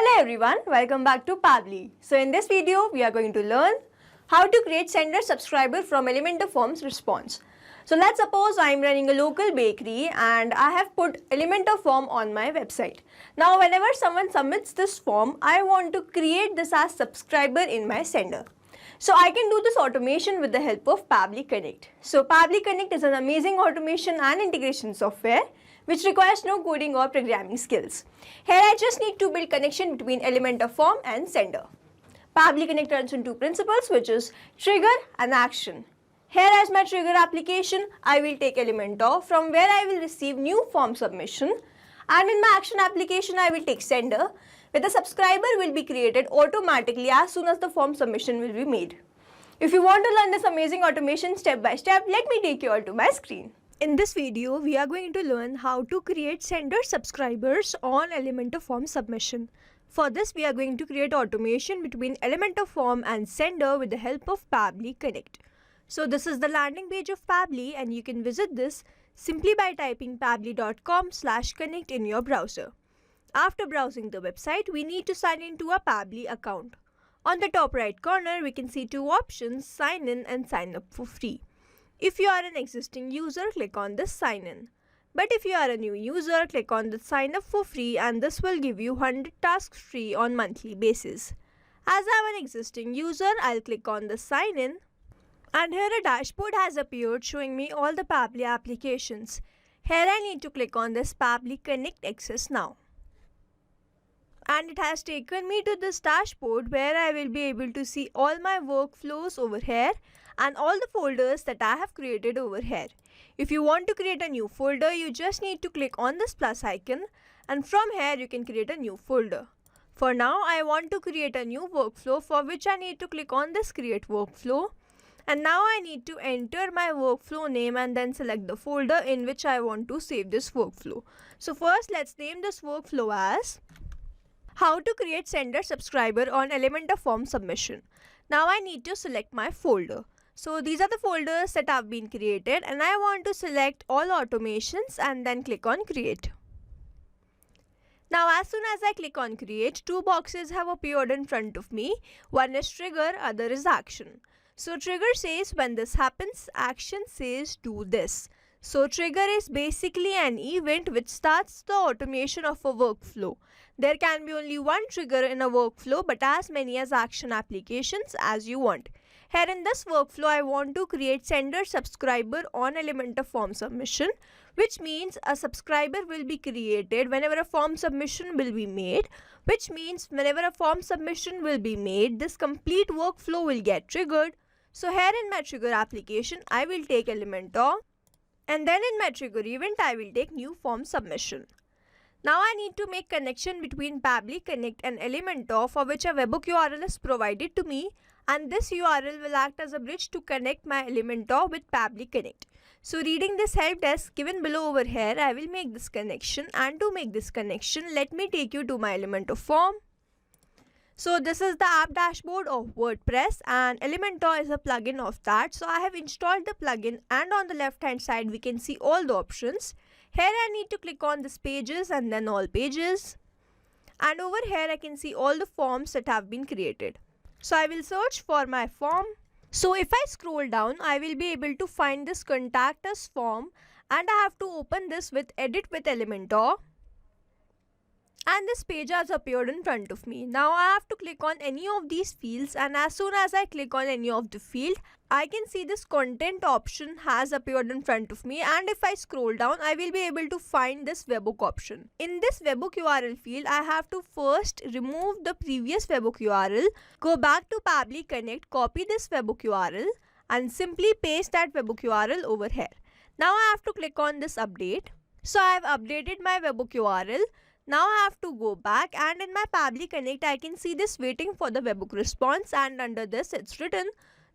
Hello everyone, welcome back to Pabbly. So in this video, we are going to learn how to create sender subscriber from Elementor form's response. So let's suppose I am running a local bakery and I have put Elementor form on my website. Now whenever someone submits this form, I want to create this as subscriber in my sender. So I can do this automation with the help of Pabbly Connect. So Pabbly Connect is an amazing automation and integration software which requires no coding or programming skills. Here I just need to build connection between Elementor form and sender. Pabbly Connect runs on two principles, which is trigger and action. Here as my trigger application, I will take Elementor from where I will receive new form submission, and in my action application I will take sender where the subscriber will be created automatically as soon as the form submission will be made. If you want to learn this amazing automation step by step, let me take you all to my screen. In this video, we are going to learn how to create sender subscribers on Elementor form submission. For this, we are going to create automation between Elementor form and sender with the help of Pabbly Connect. So this is the landing page of Pabbly, and you can visit this simply by typing pabbly.com/connect in your browser. After browsing the website, we need to sign in to a Pabbly account. On the top right corner, we can see two options, sign in and sign up for free. If you are an existing user, click on this sign in. But if you are a new user, click on the sign up for free, and this will give you 100 tasks free on monthly basis. As I am an existing user, I'll click on the sign in. And here a dashboard has appeared showing me all the Pabbly applications. Here I need to click on this Pabbly Connect Access now. And it has taken me to this dashboard where I will be able to see all my workflows over here and all the folders that I have created over here. If you want to create a new folder, you just need to click on this plus icon, and from here you can create a new folder. For now, I want to create a new workflow, for which I need to click on this create workflow. And now I need to enter my workflow name and then select the folder in which I want to save this workflow. So first let's name this workflow as how to create sender subscriber on Elementor form submission. Now I need to select my folder. So these are the folders that have been created, and I want to select all automations and then click on create. Now as soon as I click on create, two boxes have appeared in front of me. One is trigger, other is action. So trigger says when this happens, action says do this. So trigger is basically an event which starts the automation of a workflow. There can be only one trigger in a workflow, but as many as action applications as you want. Here in this workflow, I want to create sender subscriber on Elementor form submission, which means a subscriber will be created whenever a form submission will be made, which means whenever a form submission will be made, this complete workflow will get triggered. So here in my trigger application, I will take Elementor, and then in my trigger event, I will take new form submission. Now I need to make connection between Pabbly Connect and Elementor, for which a webhook URL is provided to me, and this URL will act as a bridge to connect my Elementor with Pabbly Connect. So reading this help desk given below over here, I will make this connection, and to make this connection, let me take you to my Elementor form. So this is the app dashboard of WordPress, and Elementor is a plugin of that. So I have installed the plugin, and on the left hand side we can see all the options. Here I need to click on this pages and then all pages, and over here I can see all the forms that have been created. So I will search for my form. So if I scroll down, I will be able to find this contact us form, and I have to open this with edit with Elementor. And this page has appeared in front of me. Now I have to click on any of these fields, and as soon as I click on any of the field, I can see this content option has appeared in front of me, and if I scroll down, I will be able to find this webhook option. In this webhook URL field, I have to first remove the previous webhook URL, go back to Pabbly Connect, copy this webhook URL, and simply paste that webhook URL over here. Now I have to click on this update. So I have updated my webhook URL. Now I have to go back, and in my Pabbly Connect I can see this waiting for the webhook response, and under this it's written,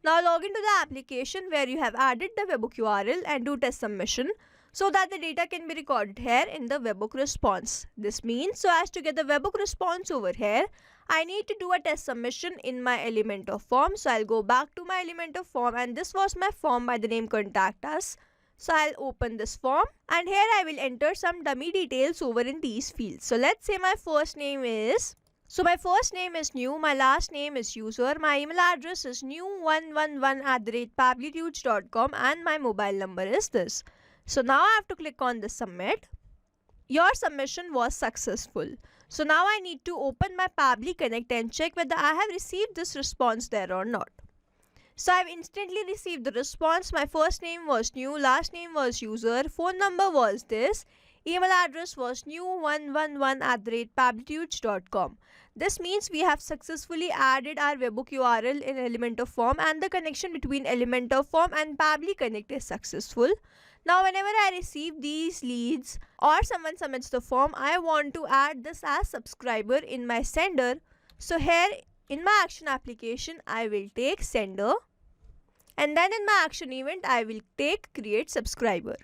now log into the application where you have added the webhook URL and do test submission so that the data can be recorded here in the webhook response. This means, so as to get the webhook response over here, I need to do a test submission in my Elementor form. So I'll go back to my Elementor form, and this was my form by the name contact us. So I'll open this form, and here I will enter some dummy details over in these fields. So let's say my first name is So my first name is new, my last name is user, my email address is new111@pabblytudes.com and my mobile number is this. So now I have to click on the submit. Your submission was successful. So now I need to open my Pabbly Connect and check whether I have received this response there or not. So I've instantly received the response. My first name was new, last name was user, phone number was this, email address was new111@pabblytudes.com. This means we have successfully added our webhook URL in Elementor form and the connection between Elementor form and Pabbly Connect is successful. Now whenever I receive these leads or someone submits the form, I want to add this as subscriber in my sender. So here in my action application, I will take sender. And then in my action event, I will take create subscriber.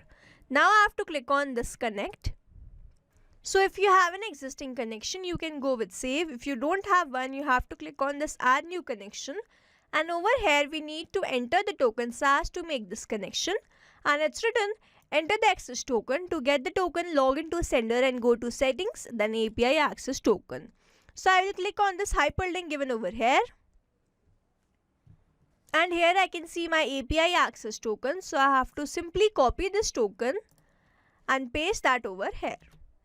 Now I have to click on this connect. So if you have an existing connection, you can go with save. If you don't have one, you have to click on this add new connection. And over here, we need to enter the token SAS to make this connection. And it's written enter the access token. To get the token, log into sender and go to settings, then API access token. So I will click on this hyperlink given over here. And here I can see my API access token. So I have to simply copy this token and paste that over here.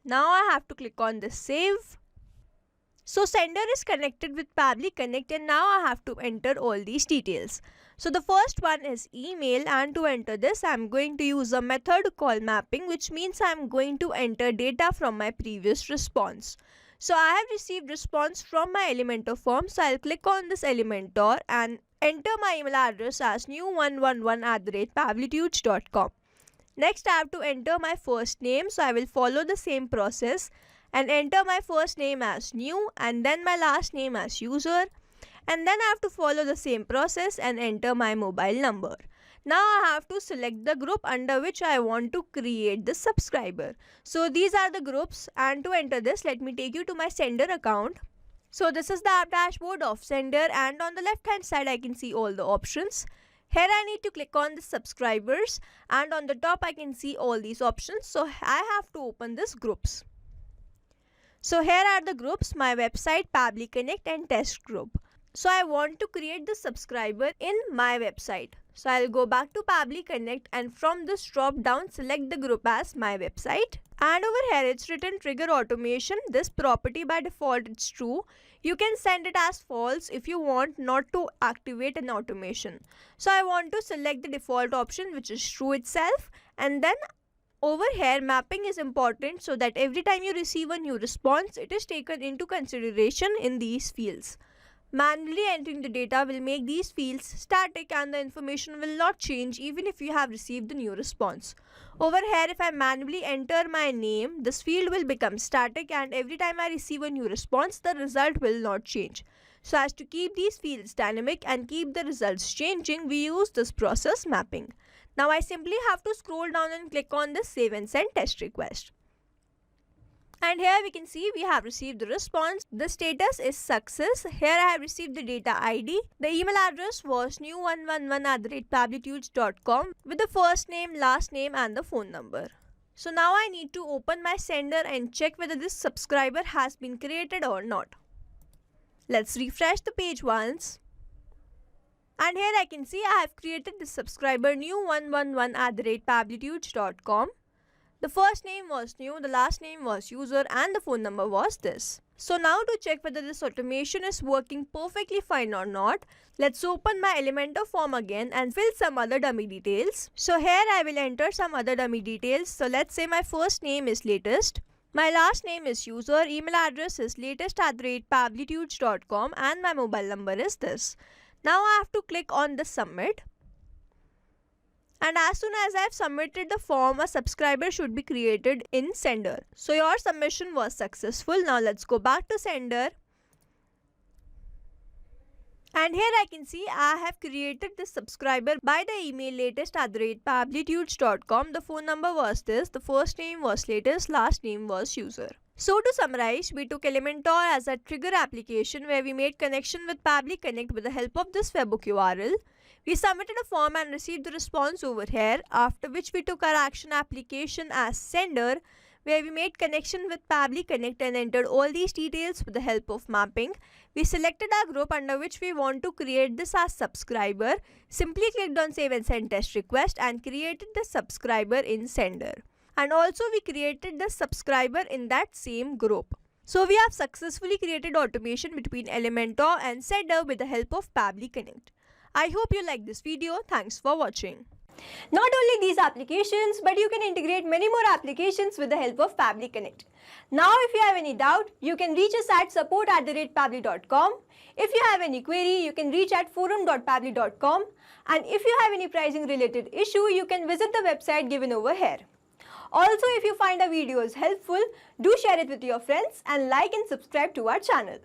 Now I have to click on this save. So sender is connected with Pabbly Connect and now I have to enter all these details. So the first one is email, and to enter this I am going to use a method called mapping, which means I am going to enter data from my previous response. So I have received response from my Elementor form. So I'll click on this Elementor and enter my email address as new111@pabblytudes.com. Next I have to enter my first name. So I will follow the same process and enter my first name as new and then my last name as user. And then I have to follow the same process and enter my mobile number. Now I have to select the group under which I want to create the subscriber. So these are the groups, and to enter this, let me take you to my sender account. So this is the app dashboard of sender, and on the left hand side I can see all the options. Here I need to click on the subscribers, and on the top I can see all these options. So I have to open this groups. So here are the groups: my website, Pabbly Connect and test group. So I want to create the subscriber in my website. So I'll go back to Pabbly Connect and from this drop down select the group as my website. And over here it's written trigger automation. This property by default it's true. You can send it as false if you want not to activate an automation. So I want to select the default option, which is true itself. And then over here mapping is important so that every time you receive a new response, it is taken into consideration in these fields. Manually entering the data will make these fields static and the information will not change even if you have received the new response. Over here, if I manually enter my name, this field will become static, and every time I receive a new response, the result will not change. So as to keep these fields dynamic and keep the results changing, we use this process mapping. Now I simply have to scroll down and click on this save and send test request. And here we can see we have received the response. The status is success. Here I have received the data ID. The email address was new111@pabblytudes.com with the first name, last name and the phone number. So now I need to open my sender and check whether this subscriber has been created or not. Let's refresh the page once. And here I can see I have created this subscriber new111@pabblytudes.com. The first name was new, the last name was user and the phone number was this. So now to check whether this automation is working perfectly fine or not, let's open my Elementor form again and fill some other dummy details. So here I will enter some other dummy details. So let's say my first name is latest. My last name is user, email address is latest@pabblytudes.com and my mobile number is this. Now I have to click on the submit. And as soon as I have submitted the form, a subscriber should be created in sender. So your submission was successful. Now let's go back to sender. And here I can see I have created this subscriber by the email latest@pabblytudes.com. The phone number was this. The first name was latest, last name was user. So to summarize, we took Elementor as a trigger application where we made connection with Pabbly Connect with the help of this webhook URL. We submitted a form and received the response over here, after which we took our action application as sender, where we made connection with Pabbly Connect and entered all these details with the help of mapping. We selected our group under which we want to create this as subscriber, simply clicked on save and send test request and created the subscriber in sender. And also we created the subscriber in that same group. So we have successfully created automation between Elementor and sender with the help of Pabbly Connect. I hope you like this video. Thanks for watching. Not only these applications, but you can integrate many more applications with the help of Pabbly Connect. Now if you have any doubt, you can reach us at support@pabbly.com. If you have any query, you can reach at forum.pabbly.com. And if you have any pricing related issue, you can visit the website given over here. Also, if you find our videos helpful, do share it with your friends and like and subscribe to our channel.